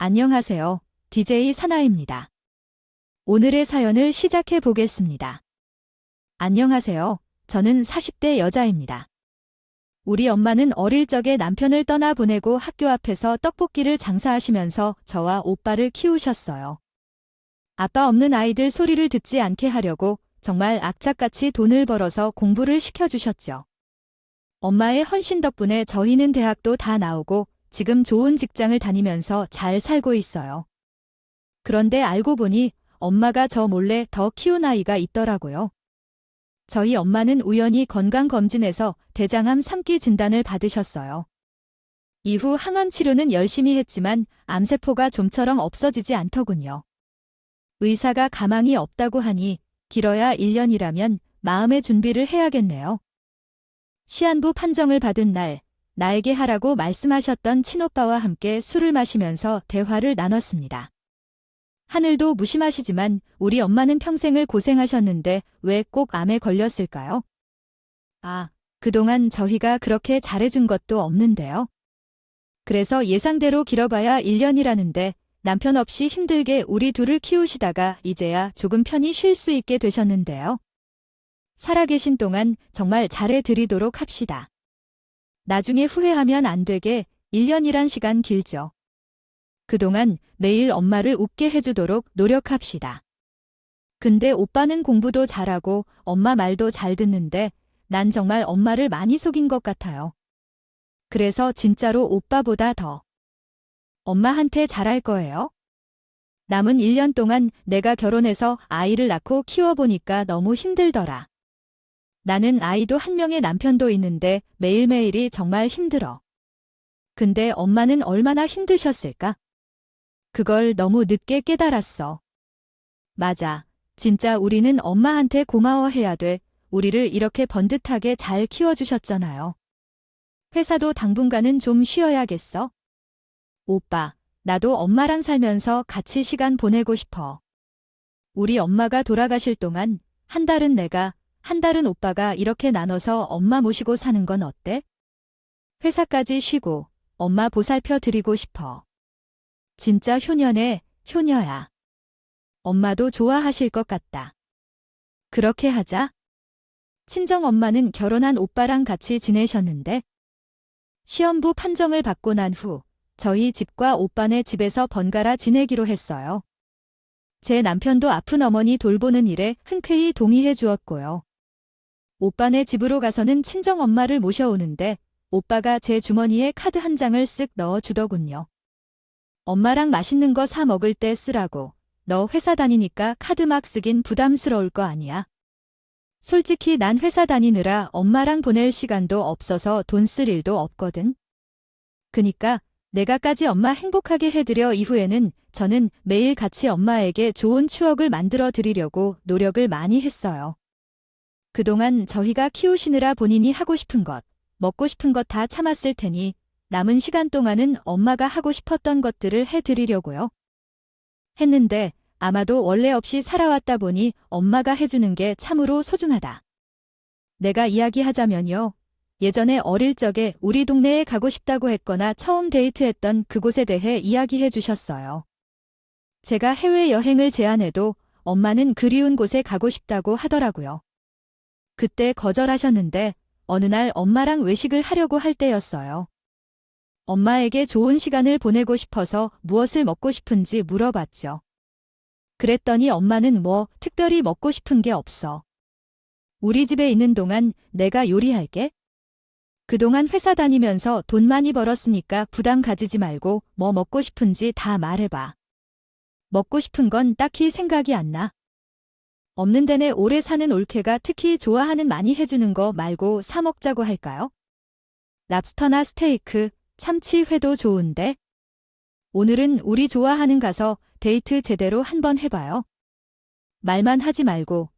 안녕하세요. DJ 사나입니다. 오늘의 사연을 시작해 보겠습니다. 안녕하세요. 저는 40대 여자입니다. 우리 엄마는 어릴 적에 남편을 떠나보내고 학교 앞에서 떡볶이를 장사하시면서 저와 오빠를 키우셨어요. 아빠 없는 아이들 소리를 듣지 않게 하려고 정말 악착같이 돈을 벌어서 공부를 시켜주셨죠. 엄마의 헌신 덕분에 저희는 대학도 다 나오고 지금 좋은 직장을 다니면서 잘 살고 있어요. 그런데 알고 보니 엄마가 저 몰래 더 키운 아이가 있더라고요. 저희 엄마는 우연히 건강검진에서 대장암 3기 진단을 받으셨어요. 이후 항암 치료는 열심히 했지만 암세포가 좀처럼 없어지지 않더군요. 의사가 가망이 없다고 하니 길어야 1년이라면 마음의 준비를 해야겠네요. 시한부 판정을 받은 날, 나에게 하라고 말씀하셨던 친오빠와 함께 술을 마시면서 대화를 나눴습니다. 하늘도 무심하시지만 우리 엄마는 평생을 고생하셨는데 왜 꼭 암에 걸렸을까요? 그동안 저희가 그렇게 잘해준 것도 없는데요. 그래서 예상대로 길어봐야 1년이라는데 남편 없이 힘들게 우리 둘을 키우시다가 이제야 조금 편히 쉴 수 있게 되셨는데요. 살아계신 동안 정말 잘해드리도록 합시다. 나중에 후회하면 안 되게 1년이란 시간 길죠. 그동안 매일 엄마를 웃게 해주도록 노력합시다. 근데 오빠는 공부도 잘하고 엄마 말도 잘 듣는데 난 정말 엄마를 많이 속인 것 같아요. 그래서 진짜로 오빠보다 더 엄마한테 잘할 거예요. 남은 1년 동안 내가 결혼해서 아이를 낳고 키워보니까 너무 힘들더라. 나는 아이도 한 명의 남편도 있는데 매일매일이 정말 힘들어. 근데 엄마는 얼마나 힘드셨을까? 그걸 너무 늦게 깨달았어. 맞아. 진짜 우리는 엄마한테 고마워해야 돼. 우리를 이렇게 번듯하게 잘 키워주셨잖아요. 회사도 당분간은 좀 쉬어야겠어. 오빠, 나도 엄마랑 살면서 같이 시간 보내고 싶어. 우리 엄마가 돌아가실 동안 한 달은 내가, 한 달은 오빠가 이렇게 나눠서 엄마 모시고 사는 건 어때? 회사까지 쉬고 엄마 보살펴 드리고 싶어. 진짜 효녀네, 효녀야. 엄마도 좋아하실 것 같다. 그렇게 하자. 친정 엄마는 결혼한 오빠랑 같이 지내셨는데 시험부 판정을 받고 난 후 저희 집과 오빠네 집에서 번갈아 지내기로 했어요. 제 남편도 아픈 어머니 돌보는 일에 흔쾌히 동의해 주었고요. 오빠네 집으로 가서는 친정 엄마를 모셔오는데 오빠가 제 주머니에 카드 한 장을 쓱 넣어 주더군요. 엄마랑 맛있는 거 사 먹을 때 쓰라고. 너 회사 다니니까 카드 막 쓰긴 부담스러울 거 아니야. 솔직히 난 회사 다니느라 엄마랑 보낼 시간도 없어서 돈 쓸 일도 없거든. 그니까 내가까지 엄마 행복하게 해드려 이후에는 저는 매일 같이 엄마에게 좋은 추억을 만들어 드리려고 노력을 많이 했어요. 그동안 저희가 키우시느라 본인이 하고 싶은 것, 먹고 싶은 것 다 참았을 테니 남은 시간 동안은 엄마가 하고 싶었던 것들을 해드리려고요. 했는데 아마도 원래 없이 살아왔다 보니 엄마가 해주는 게 참으로 소중하다. 내가 이야기하자면요. 예전에 어릴 적에 우리 동네에 가고 싶다고 했거나 처음 데이트했던 그곳에 대해 이야기해 주셨어요. 제가 해외여행을 제안해도 엄마는 그리운 곳에 가고 싶다고 하더라고요. 그때 거절하셨는데 어느 날 엄마랑 외식을 하려고 할 때였어요. 엄마에게 좋은 시간을 보내고 싶어서 무엇을 먹고 싶은지 물어봤죠. 그랬더니 엄마는 뭐 특별히 먹고 싶은 게 없어. 우리 집에 있는 동안 내가 요리할게. 그동안 회사 다니면서 돈 많이 벌었으니까 부담 가지지 말고 뭐 먹고 싶은지 다 말해봐. 먹고 싶은 건 딱히 생각이 안 나. 없는 데내 오래 사는 올케가 특히 좋아하는 많이 해주는 거 말고 사 먹자고 할까요? 랍스터나 스테이크, 참치회도 좋은데? 오늘은 우리 좋아하는 가서 데이트 제대로 한번 해봐요. 말만 하지 말고,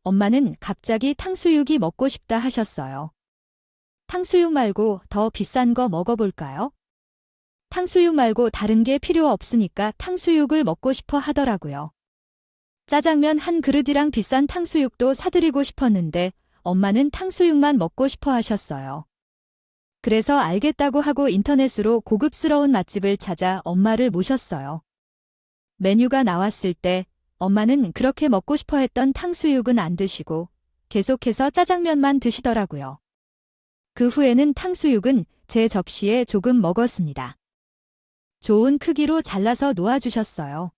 엄마는 갑자기 탕수육이 먹고 싶다 하셨어요. 탕수육 말고 더 비싼 거 먹어볼까요? 탕수육 말고 다른 게 필요 없으니까 탕수육을 먹고 싶어 하더라고요. 짜장면 한 그릇이랑 비싼 탕수육도 사드리고 싶었는데 엄마는 탕수육만 먹고 싶어 하셨어요. 그래서 알겠다고 하고 인터넷으로 고급스러운 맛집을 찾아 엄마를 모셨어요. 메뉴가 나왔을 때 엄마는 그렇게 먹고 싶어 했던 탕수육은 안 드시고 계속해서 짜장면만 드시더라고요. 그 후에는 탕수육은 제 접시에 조금 먹었습니다. 좋은 크기로 잘라서 놓아주셨어요.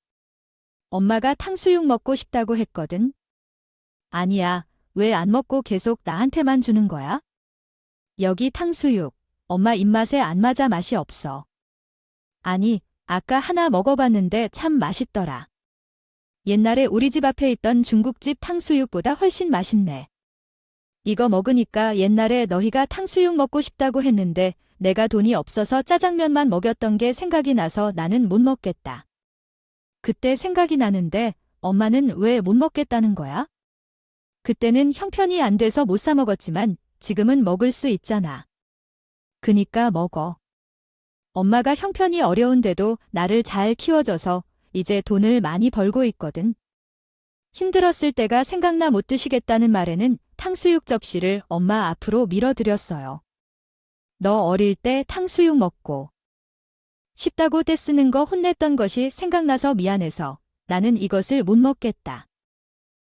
엄마가 탕수육 먹고 싶다고 했거든. 아니야, 왜 안 먹고 계속 나한테만 주는 거야? 여기 탕수육, 엄마 입맛에 안 맞아 맛이 없어. 아니, 아까 하나 먹어봤는데 참 맛있더라. 옛날에 우리 집 앞에 있던 중국집 탕수육보다 훨씬 맛있네. 이거 먹으니까 옛날에 너희가 탕수육 먹고 싶다고 했는데 내가 돈이 없어서 짜장면만 먹였던 게 생각이 나서 나는 못 먹겠다. 그때 생각이 나는데 엄마는 왜 못 먹겠다는 거야? 그때는 형편이 안 돼서 못 사 먹었지만 지금은 먹을 수 있잖아. 그니까 먹어. 엄마가 형편이 어려운데도 나를 잘 키워줘서 이제 돈을 많이 벌고 있거든. 힘들었을 때가 생각나 못 드시겠다는 말에는 탕수육 접시를 엄마 앞으로 밀어드렸어요. 너 어릴 때 탕수육 먹고 싶다고 떼쓰는 거 혼냈던 것이 생각나서 미안해서 나는 이것을 못 먹겠다.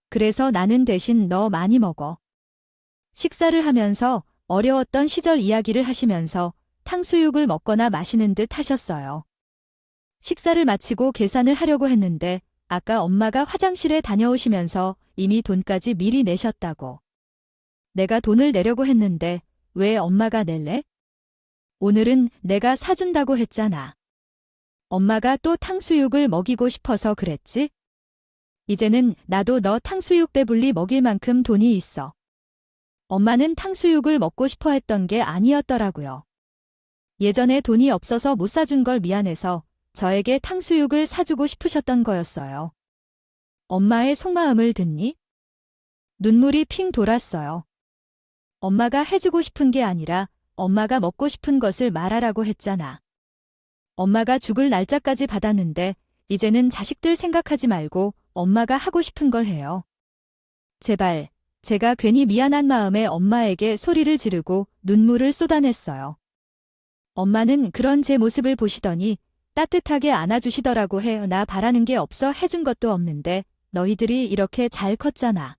그래서 나는 대신 너 많이 먹어. 식사를 하면서 어려웠던 시절 이야기를 하시면서 탕수육을 먹거나 마시는 듯 하셨어요. 식사를 마치고 계산을 하려고 했는데 아까 엄마가 화장실에 다녀오시면서 이미 돈까지 미리 내셨다고. 내가 돈을 내려고 했는데 왜 엄마가 낼래? 오늘은 내가 사준다고 했잖아. 엄마가 또 탕수육을 먹이고 싶어서 그랬지? 이제는 나도 너 탕수육 배불리 먹일 만큼 돈이 있어. 엄마는 탕수육을 먹고 싶어 했던 게 아니었더라고요. 예전에 돈이 없어서 못 사준 걸 미안해서 저에게 탕수육을 사주고 싶으셨던 거였어요. 엄마의 속마음을 듣니? 눈물이 핑 돌았어요. 엄마가 해주고 싶은 게 아니라 엄마가 먹고 싶은 것을 말하라고 했잖아. 엄마가 죽을 날짜까지 받았는데 이제는 자식들 생각하지 말고 엄마가 하고 싶은 걸 해요. 제발, 제가 괜히 미안한 마음에 엄마에게 소리를 지르고 눈물을 쏟아냈어요. 엄마는 그런 제 모습을 보시더니 따뜻하게 안아주시더라고 해. 나 바라는 게 없어 해준 것도 없는데 너희들이 이렇게 잘 컸잖아.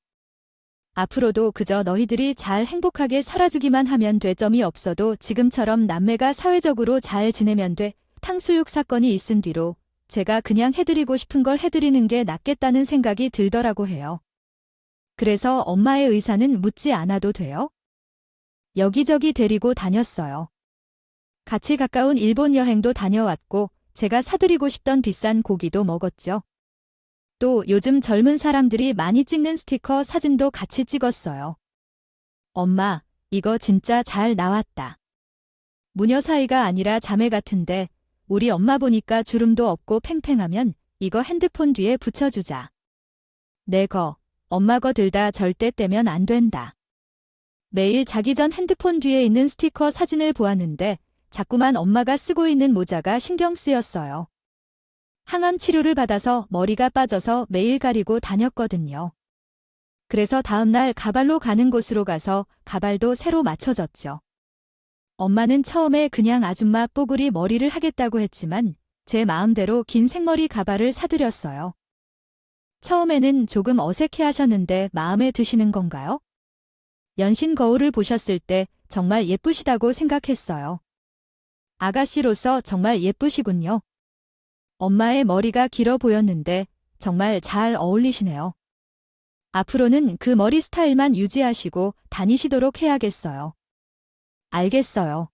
앞으로도 그저 너희들이 잘 행복하게 살아주기만 하면 돼. 점이 없어도 지금처럼 남매가 사회적으로 잘 지내면 돼. 탕수육 사건이 있은 뒤로 제가 그냥 해드리고 싶은 걸 해드리는 게 낫겠다는 생각이 들더라고 해요. 그래서 엄마의 의사는 묻지 않아도 돼요? 여기저기 데리고 다녔어요. 같이 가까운 일본 여행도 다녀왔고 제가 사드리고 싶던 비싼 고기도 먹었죠. 또 요즘 젊은 사람들이 많이 찍는 스티커 사진도 같이 찍었어요. 엄마, 이거 진짜 잘 나왔다. 무녀 사이가 아니라 자매 같은데 우리 엄마 보니까 주름도 없고 팽팽하면 이거 핸드폰 뒤에 붙여주자. 내 거, 엄마 거 들다 절대 떼면 안 된다. 매일 자기 전 핸드폰 뒤에 있는 스티커 사진을 보았는데 자꾸만 엄마가 쓰고 있는 모자가 신경 쓰였어요. 항암 치료를 받아서 머리가 빠져서 매일 가리고 다녔거든요. 그래서 다음날 가발로 가는 곳으로 가서 가발도 새로 맞춰졌죠. 엄마는 처음에 그냥 아줌마 뽀글이 머리를 하겠다고 했지만 제 마음대로 긴 생머리 가발을 사드렸어요. 처음에는 조금 어색해 하셨는데 마음에 드시는 건가요? 연신 거울을 보셨을 때 정말 예쁘시다고 생각했어요. 아가씨로서 정말 예쁘시군요. 엄마의 머리가 길어 보였는데 정말 잘 어울리시네요. 앞으로는 그 머리 스타일만 유지하시고 다니시도록 해야겠어요. 알겠어요.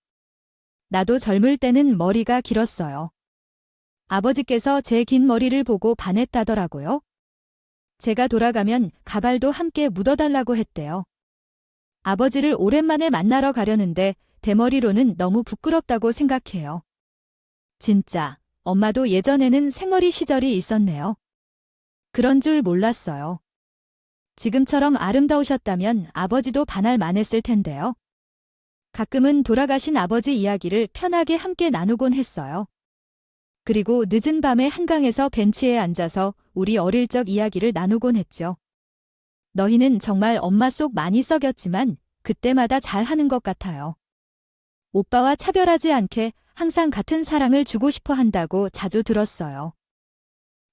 나도 젊을 때는 머리가 길었어요. 아버지께서 제 긴 머리를 보고 반했다더라고요. 제가 돌아가면 가발도 함께 묻어달라고 했대요. 아버지를 오랜만에 만나러 가려는데 대머리로는 너무 부끄럽다고 생각해요. 진짜, 엄마도 예전에는 생머리 시절이 있었네요. 그런 줄 몰랐어요. 지금처럼 아름다우셨다면 아버지도 반할 만했을 텐데요. 가끔은 돌아가신 아버지 이야기를 편하게 함께 나누곤 했어요. 그리고 늦은 밤에 한강에서 벤치에 앉아서 우리 어릴 적 이야기를 나누곤 했죠. 너희는 정말 엄마 속 많이 썩였지만 그때마다 잘하는 것 같아요. 오빠와 차별하지 않게 항상 같은 사랑을 주고 싶어 한다고 자주 들었어요.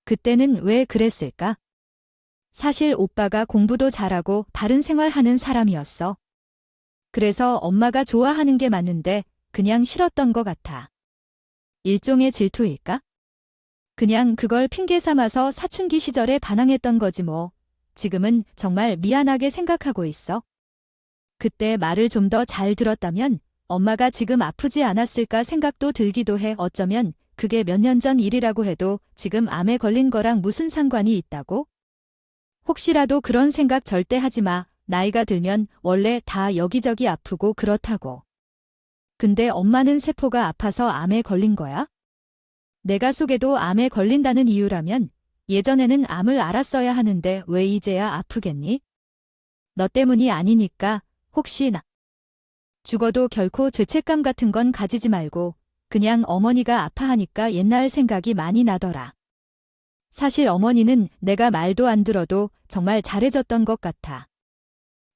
그때는 왜 그랬을까? 사실 오빠가 공부도 잘하고 바른 생활하는 사람이었어. 그래서 엄마가 좋아하는 게 맞는데 그냥 싫었던 것 같아. 일종의 질투일까? 그냥 그걸 핑계 삼아서 사춘기 시절에 반항했던 거지 뭐. 지금은 정말 미안하게 생각하고 있어. 그때 말을 좀 더 잘 들었다면 엄마가 지금 아프지 않았을까 생각도 들기도 해. 어쩌면 그게 몇 년 전 일이라고 해도 지금 암에 걸린 거랑 무슨 상관이 있다고? 혹시라도 그런 생각 절대 하지 마. 나이가 들면 원래 다 여기저기 아프고 그렇다고. 근데 엄마는 세포가 아파서 암에 걸린 거야? 내가 속에도 암에 걸린다는 이유라면 예전에는 암을 알았어야 하는데 왜 이제야 아프겠니? 너 때문이 아니니까 혹시 나 죽어도 결코 죄책감 같은 건 가지지 말고 그냥 어머니가 아파하니까 옛날 생각이 많이 나더라. 사실 어머니는 내가 말도 안 들어도 정말 잘해줬던 것 같아.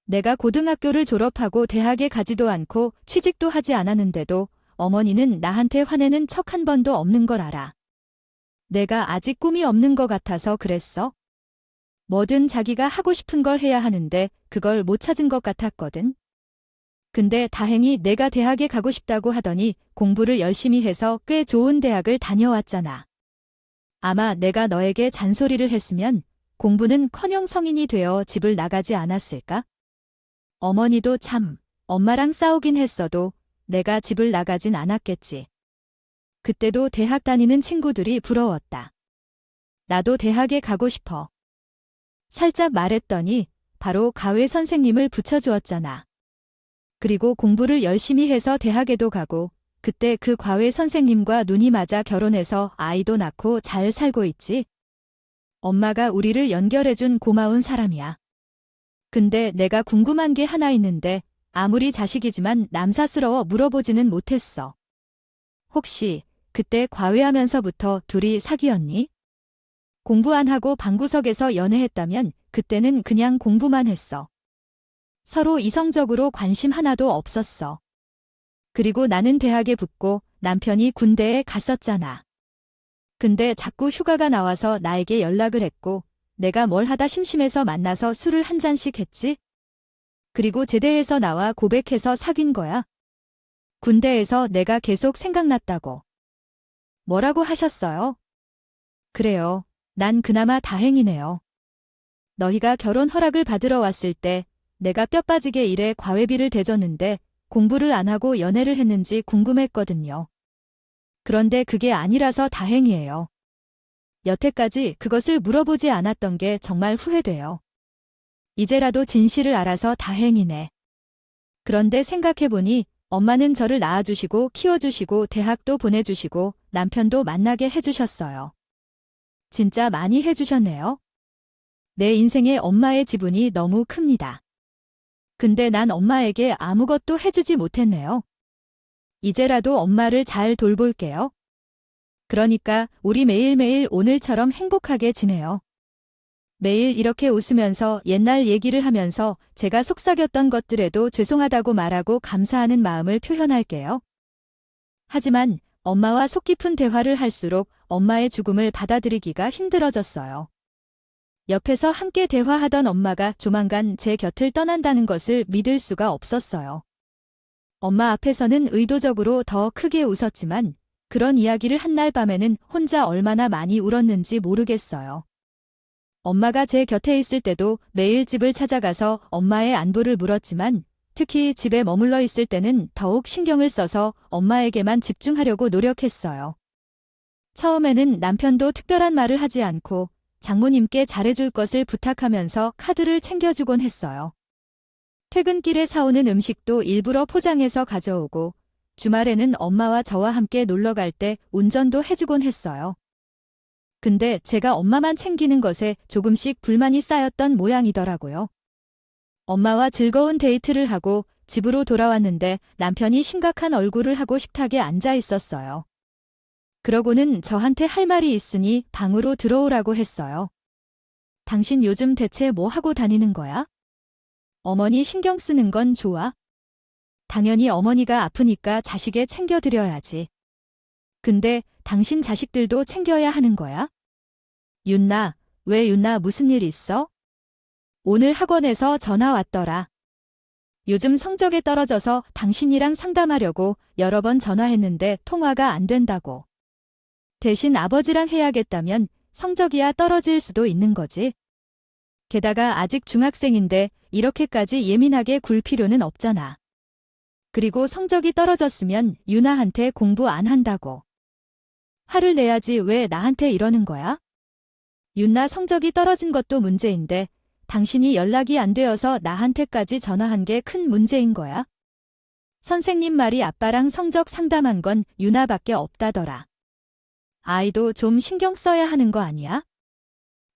내가 고등학교를 졸업하고 대학에 가지도 않고 취직도 하지 않았는데도 어머니는 나한테 화내는 척 한 번도 없는 걸 알아. 내가 아직 꿈이 없는 것 같아서 그랬어. 뭐든 자기가 하고 싶은 걸 해야 하는데 그걸 못 찾은 것 같았거든. 근데 다행히 내가 대학에 가고 싶다고 하더니 공부를 열심히 해서 꽤 좋은 대학을 다녀왔잖아. 아마 내가 너에게 잔소리를 했으면 공부는커녕 성인이 되어 집을 나가지 않았을까? 어머니도 참, 엄마랑 싸우긴 했어도 내가 집을 나가진 않았겠지. 그때도 대학 다니는 친구들이 부러웠다. 나도 대학에 가고 싶어. 살짝 말했더니 바로 가외 선생님을 붙여주었잖아. 그리고 공부를 열심히 해서 대학에도 가고 그때 그 과외 선생님과 눈이 맞아 결혼해서 아이도 낳고 잘 살고 있지. 엄마가 우리를 연결해준 고마운 사람이야. 근데 내가 궁금한 게 하나 있는데 아무리 자식이지만 남사스러워 물어보지는 못했어. 혹시 그때 과외하면서부터 둘이 사귀었니? 공부 안 하고 방구석에서 연애했다면 그때는 그냥 공부만 했어. 서로 이성적으로 관심 하나도 없었어. 그리고 나는 대학에 붙고 남편이 군대에 갔었잖아. 근데 자꾸 휴가가 나와서 나에게 연락을 했고 내가 뭘 하다 심심해서 만나서 술을 한 잔씩 했지? 그리고 제대해서 나와 고백해서 사귄 거야. 군대에서 내가 계속 생각났다고. 뭐라고 하셨어요? 그래요. 난 그나마 다행이네요. 너희가 결혼 허락을 받으러 왔을 때 내가 뼈 빠지게 일해 과외비를 대줬는데 공부를 안 하고 연애를 했는지 궁금했거든요. 그런데 그게 아니라서 다행이에요. 여태까지 그것을 물어보지 않았던 게 정말 후회돼요. 이제라도 진실을 알아서 다행이네. 그런데 생각해보니 엄마는 저를 낳아주시고 키워주시고 대학도 보내주시고 남편도 만나게 해주셨어요. 진짜 많이 해주셨네요. 내 인생에 엄마의 지분이 너무 큽니다. 근데 난 엄마에게 아무것도 해주지 못했네요. 이제라도 엄마를 잘 돌볼게요. 그러니까 우리 매일매일 오늘처럼 행복하게 지내요. 매일 이렇게 웃으면서 옛날 얘기를 하면서 제가 속삭였던 것들에도 죄송하다고 말하고 감사하는 마음을 표현할게요. 하지만 엄마와 속 깊은 대화를 할수록 엄마의 죽음을 받아들이기가 힘들어졌어요. 옆에서 함께 대화하던 엄마가 조만간 제 곁을 떠난다는 것을 믿을 수가 없었어요. 엄마 앞에서는 의도적으로 더 크게 웃었지만 그런 이야기를 한 날 밤에는 혼자 얼마나 많이 울었는지 모르겠어요. 엄마가 제 곁에 있을 때도 매일 집을 찾아가서 엄마의 안부를 물었지만 특히 집에 머물러 있을 때는 더욱 신경을 써서 엄마에게만 집중하려고 노력했어요. 처음에는 남편도 특별한 말을 하지 않고 장모님께 잘해줄 것을 부탁하면서 카드를 챙겨주곤 했어요. 퇴근길에 사오는 음식도 일부러 포장해서 가져오고 주말에는 엄마와 저와 함께 놀러 갈 때 운전도 해주곤 했어요. 근데 제가 엄마만 챙기는 것에 조금씩 불만이 쌓였던 모양이더라고요. 엄마와 즐거운 데이트를 하고 집으로 돌아왔는데 남편이 심각한 얼굴을 하고 식탁에 앉아 있었어요. 그러고는 저한테 할 말이 있으니 방으로 들어오라고 했어요. 당신 요즘 대체 뭐 하고 다니는 거야? 어머니 신경 쓰는 건 좋아? 당연히 어머니가 아프니까 자식에 챙겨드려야지. 근데 당신 자식들도 챙겨야 하는 거야? 윤나, 왜 윤나 무슨 일 있어? 오늘 학원에서 전화 왔더라. 요즘 성적에 떨어져서 당신이랑 상담하려고 여러 번 전화했는데 통화가 안 된다고. 대신 아버지랑 해야겠다면 성적이야 떨어질 수도 있는 거지. 게다가 아직 중학생인데 이렇게까지 예민하게 굴 필요는 없잖아. 그리고 성적이 떨어졌으면 유나한테 공부 안 한다고. 화를 내야지 왜 나한테 이러는 거야? 윤나 성적이 떨어진 것도 문제인데 당신이 연락이 안 되어서 나한테까지 전화한 게 큰 문제인 거야? 선생님 말이 아빠랑 성적 상담한 건 유나밖에 없다더라. 아이도 좀 신경 써야 하는 거 아니야?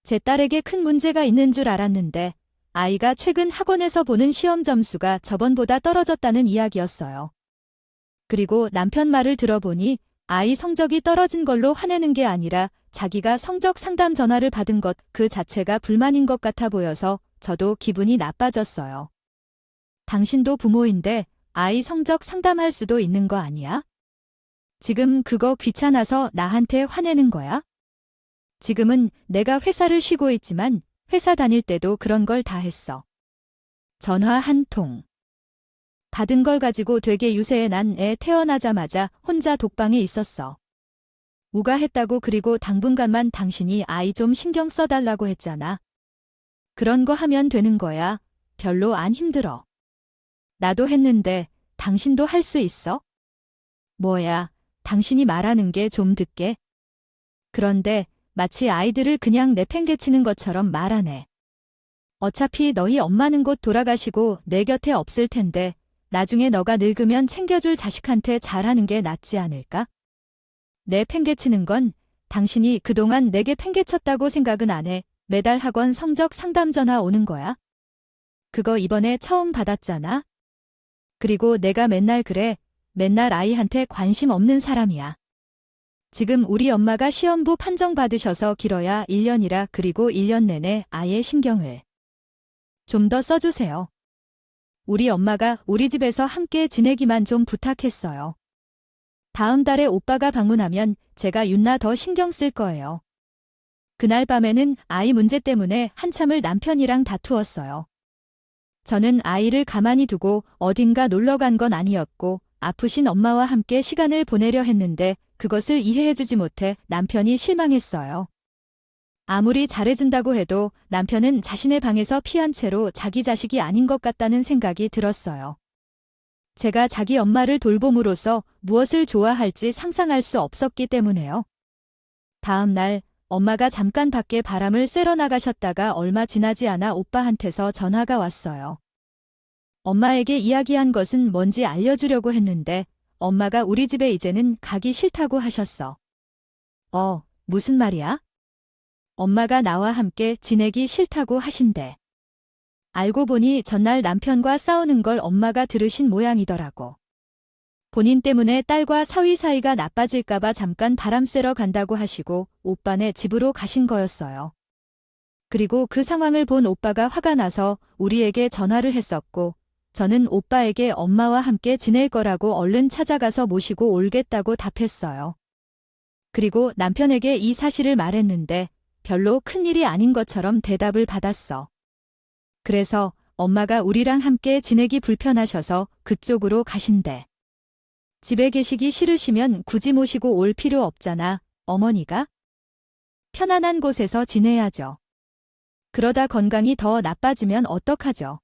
제 딸에게 큰 문제가 있는 줄 알았는데 아이가 최근 학원에서 보는 시험 점수가 저번보다 떨어졌다는 이야기였어요. 그리고 남편 말을 들어보니 아이 성적이 떨어진 걸로 화내는 게 아니라 자기가 성적 상담 전화를 받은 것 그 자체가 불만인 것 같아 보여서 저도 기분이 나빠졌어요. 당신도 부모인데 아이 성적 상담할 수도 있는 거 아니야? 지금 그거 귀찮아서 나한테 화내는 거야? 지금은 내가 회사를 쉬고 있지만 회사 다닐 때도 그런 걸 다 했어. 전화 한 통. 받은 걸 가지고 되게 유세해. 난 애 태어나자마자 혼자 독방에 있었어. 우가했다고. 그리고 당분간만 당신이 아이 좀 신경 써달라고 했잖아. 그런 거 하면 되는 거야. 별로 안 힘들어. 나도 했는데 당신도 할 수 있어? 뭐야, 당신이 말하는 게 좀 듣게. 그런데 마치 아이들을 그냥 내팽개치는 것처럼 말하네. 어차피 너희 엄마는 곧 돌아가시고 내 곁에 없을 텐데 나중에 너가 늙으면 챙겨줄 자식한테 잘하는 게 낫지 않을까? 내팽개치는 건 당신이 그동안 내게 팽개쳤다고 생각은 안 해. 매달 학원 성적 상담 전화 오는 거야. 그거 이번에 처음 받았잖아. 그리고 내가 맨날 그래. 맨날 아이한테 관심 없는 사람이야. 지금 우리 엄마가 시험부 판정 받으셔서 길어야 1년이라. 그리고 1년 내내 아예 신경을 좀 더 써주세요. 우리 엄마가 우리 집에서 함께 지내기만 좀 부탁했어요. 다음 달에 오빠가 방문하면 제가 윤나 더 신경 쓸 거예요. 그날 밤에는 아이 문제 때문에 한참을 남편이랑 다투었어요. 저는 아이를 가만히 두고 어딘가 놀러 간 건 아니었고 아프신 엄마와 함께 시간을 보내려 했는데 그것을 이해해주지 못해 남편이 실망했어요. 아무리 잘해준다고 해도 남편은 자신의 방에서 피한 채로 자기 자식이 아닌 것 같다는 생각이 들었어요. 제가 자기 엄마를 돌봄으로써 무엇을 좋아할지 상상할 수 없었기 때문에요. 다음 날 엄마가 잠깐 밖에 바람을 쐬러 나가셨다가 얼마 지나지 않아 오빠한테서 전화가 왔어요. 엄마에게 이야기한 것은 뭔지 알려주려고 했는데 엄마가 우리 집에 이제는 가기 싫다고 하셨어. 무슨 말이야? 엄마가 나와 함께 지내기 싫다고 하신대. 알고 보니 전날 남편과 싸우는 걸 엄마가 들으신 모양이더라고. 본인 때문에 딸과 사위 사이가 나빠질까봐 잠깐 바람 쐬러 간다고 하시고 오빠네 집으로 가신 거였어요. 그리고 그 상황을 본 오빠가 화가 나서 우리에게 전화를 했었고 저는 오빠에게 엄마와 함께 지낼 거라고 얼른 찾아가서 모시고 올겠다고 답했어요. 그리고 남편에게 이 사실을 말했는데 별로 큰일이 아닌 것처럼 대답을 받았어. 그래서 엄마가 우리랑 함께 지내기 불편하셔서 그쪽으로 가신대. 집에 계시기 싫으시면 굳이 모시고 올 필요 없잖아, 어머니가. 편안한 곳에서 지내야죠. 그러다 건강이 더 나빠지면 어떡하죠?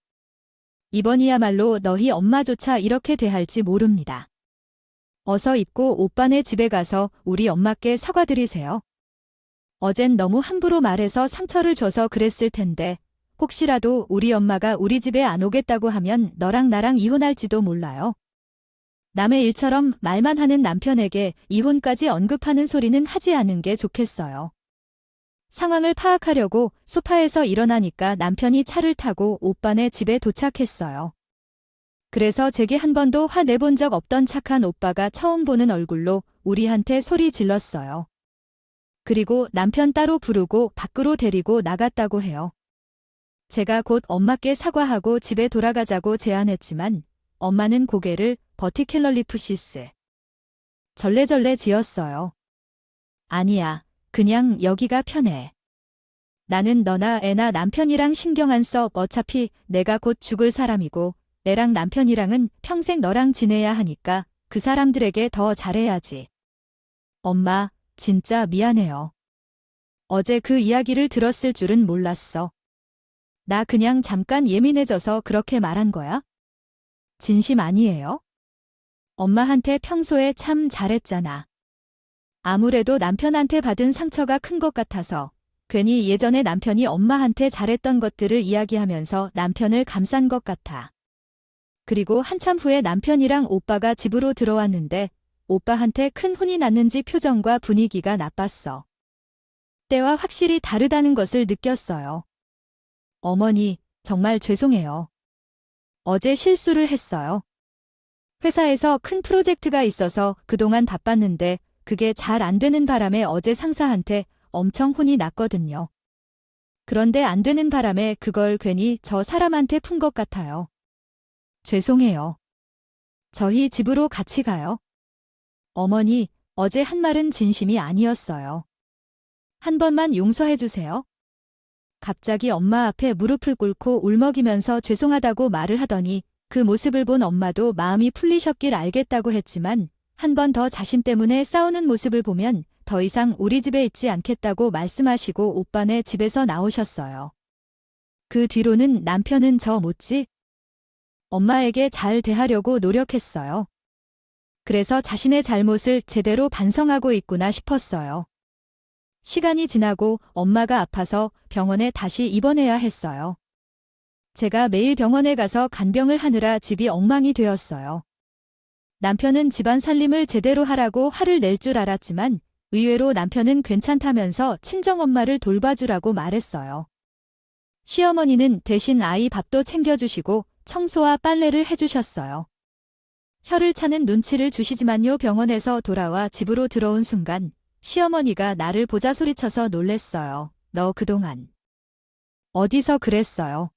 이번이야말로 너희 엄마조차 이렇게 대할지 모릅니다. 어서 입고 오빠네 집에 가서 우리 엄마께 사과드리세요. 어젠 너무 함부로 말해서 상처를 줘서 그랬을 텐데 혹시라도 우리 엄마가 우리 집에 안 오겠다고 하면 너랑 나랑 이혼할지도 몰라요. 남의 일처럼 말만 하는 남편에게 이혼까지 언급하는 소리는 하지 않는 게 좋겠어요. 상황을 파악하려고 소파에서 일어나니까 남편이 차를 타고 오빠네 집에 도착했어요. 그래서 제게 한 번도 화내본 적 없던 착한 오빠가 처음 보는 얼굴로 우리한테 소리 질렀어요. 그리고 남편 따로 부르고 밖으로 데리고 나갔다고 해요. 제가 곧 엄마께 사과하고 집에 돌아가자고 제안했지만 엄마는 고개를 버티큘러리푸시스 절레절레 지었어요. 아니야, 그냥 여기가 편해. 나는 너나 애나 남편이랑 신경 안 써. 어차피 내가 곧 죽을 사람이고 애랑 남편이랑은 평생 너랑 지내야 하니까 그 사람들에게 더 잘해야지. 엄마, 진짜 미안해요. 어제 그 이야기를 들었을 줄은 몰랐어. 나 그냥 잠깐 예민해져서 그렇게 말한 거야? 진심 아니에요? 엄마한테 평소에 참 잘했잖아. 아무래도 남편한테 받은 상처가 큰 것 같아서 괜히 예전에 남편이 엄마한테 잘했던 것들을 이야기하면서 남편을 감싼 것 같아. 그리고 한참 후에 남편이랑 오빠가 집으로 들어왔는데 오빠한테 큰 혼이 났는지 표정과 분위기가 나빴어. 때와 확실히 다르다는 것을 느꼈어요. 어머니, 정말 죄송해요. 어제 실수를 했어요. 회사에서 큰 프로젝트가 있어서 그동안 바빴는데 그게 잘 안 되는 바람에 어제 상사한테 엄청 혼이 났거든요. 그런데 안 되는 바람에 그걸 괜히 저 사람한테 푼 것 같아요. 죄송해요. 저희 집으로 같이 가요. 어머니, 어제 한 말은 진심이 아니었어요. 한 번만 용서해 주세요. 갑자기 엄마 앞에 무릎을 꿇고 울먹이면서 죄송하다고 말을 하더니 그 모습을 본 엄마도 마음이 풀리셨길 알겠다고 했지만 한 번 더 자신 때문에 싸우는 모습을 보면 더 이상 우리 집에 있지 않겠다고 말씀하시고 오빠네 집에서 나오셨어요. 그 뒤로는 남편은 저 못지 엄마에게 잘 대하려고 노력했어요. 그래서 자신의 잘못을 제대로 반성하고 있구나 싶었어요. 시간이 지나고 엄마가 아파서 병원에 다시 입원해야 했어요. 제가 매일 병원에 가서 간병을 하느라 집이 엉망이 되었어요. 남편은 집안 살림을 제대로 하라고 화를 낼 줄 알았지만 의외로 남편은 괜찮다면서 친정엄마를 돌봐주라고 말했어요. 시어머니는 대신 아이 밥도 챙겨주시고 청소와 빨래를 해주셨어요. 혀를 차는 눈치를 주시지만요. 병원에서 돌아와 집으로 들어온 순간 시어머니가 나를 보자 소리쳐서 놀랬어요. 너 그동안 어디서 그랬어요?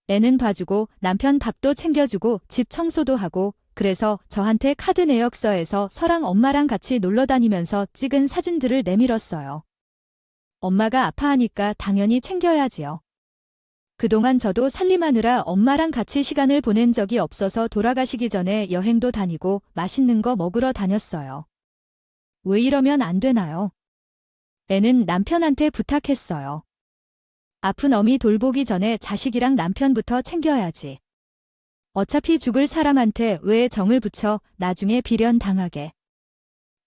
애는 봐주고 남편 밥도 챙겨주고 집 청소도 하고 그래서 저한테 카드 내역서에서 서랑 엄마랑 같이 놀러 다니면서 찍은 사진들을 내밀었어요. 엄마가 아파하니까 당연히 챙겨야지요. 그동안 저도 살림하느라 엄마랑 같이 시간을 보낸 적이 없어서 돌아가시기 전에 여행도 다니고 맛있는 거 먹으러 다녔어요. 왜 이러면 안 되나요? 애는 남편한테 부탁했어요. 아픈 어미 돌보기 전에 자식이랑 남편부터 챙겨야지. 어차피 죽을 사람한테 왜 정을 붙여 나중에 비련 당하게.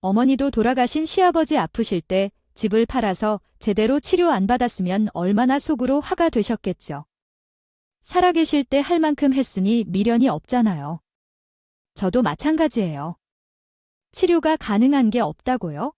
어머니도 돌아가신 시아버지 아프실 때 집을 팔아서 제대로 치료 안 받았으면 얼마나 속으로 화가 되셨겠죠. 살아계실 때 할 만큼 했으니 미련이 없잖아요. 저도 마찬가지예요. 치료가 가능한 게 없다고요?